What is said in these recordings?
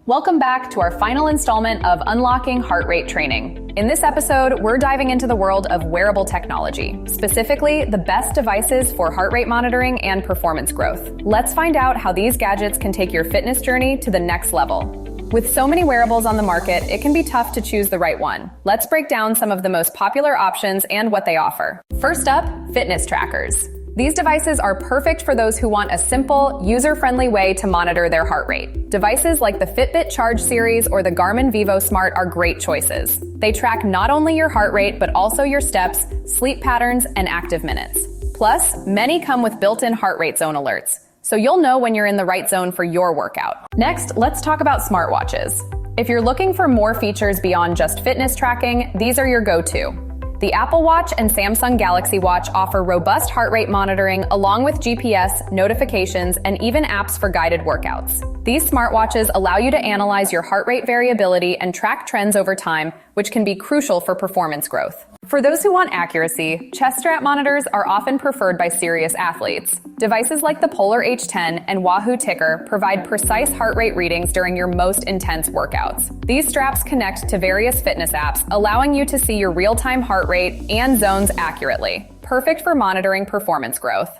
Welcome back to our final installment of Unlocking Heart Rate Training. In this episode, we're diving into the world of wearable technology, specifically the best devices for heart rate monitoring and performance growth. Let's find out how these gadgets can take your fitness journey to the next level. With so many wearables on the market, it can be tough to choose the right one. Let's break down some of the most popular options and what they offer. First up, fitness trackers. These devices are perfect for those who want a simple, user-friendly way to monitor their heart rate. Devices like the Fitbit Charge series or the Garmin Vivo Smart are great choices. They track not only your heart rate, but also your steps, sleep patterns, and active minutes. Plus, many come with built-in heart rate zone alerts, so you'll know when you're in the right zone for your workout. Next, let's talk about smartwatches. If you're looking for more features beyond just fitness tracking, these are your go-to. The Apple Watch and Samsung Galaxy Watch offer robust heart rate monitoring along with GPS, notifications, and even apps for guided workouts. These smartwatches allow you to analyze your heart rate variability and track trends over time, which can be crucial for performance growth. For those who want accuracy, chest strap monitors are often preferred by serious athletes. Devices like the Polar H10 and Wahoo Ticker provide precise heart rate readings during your most intense workouts. These straps connect to various fitness apps, allowing you to see your real-time heart rate and zones accurately, perfect for monitoring performance growth.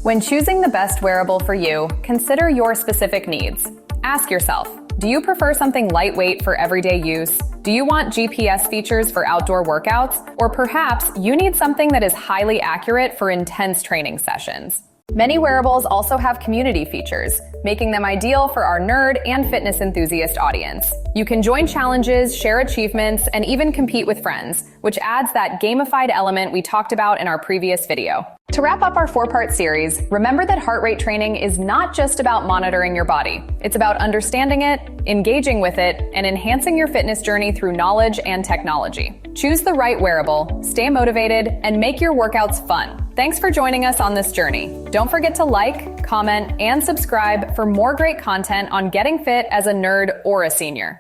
When choosing the best wearable for you, consider your specific needs. Ask yourself, do you prefer something lightweight for everyday use? Do you want GPS features for outdoor workouts? Or perhaps you need something that is highly accurate for intense training sessions. Many wearables also have community features, making them ideal for our nerd and fitness enthusiast audience. You can join challenges, share achievements, and even compete with friends, which adds that gamified element we talked about in our previous video. To wrap up our 4-part series, remember that heart rate training is not just about monitoring your body. It's about understanding it, engaging with it, and enhancing your fitness journey through knowledge and technology. Choose the right wearable, stay motivated, and make your workouts fun. Thanks for joining us on this journey. Don't forget to like, comment, and subscribe for more great content on getting fit as a nerd or a senior.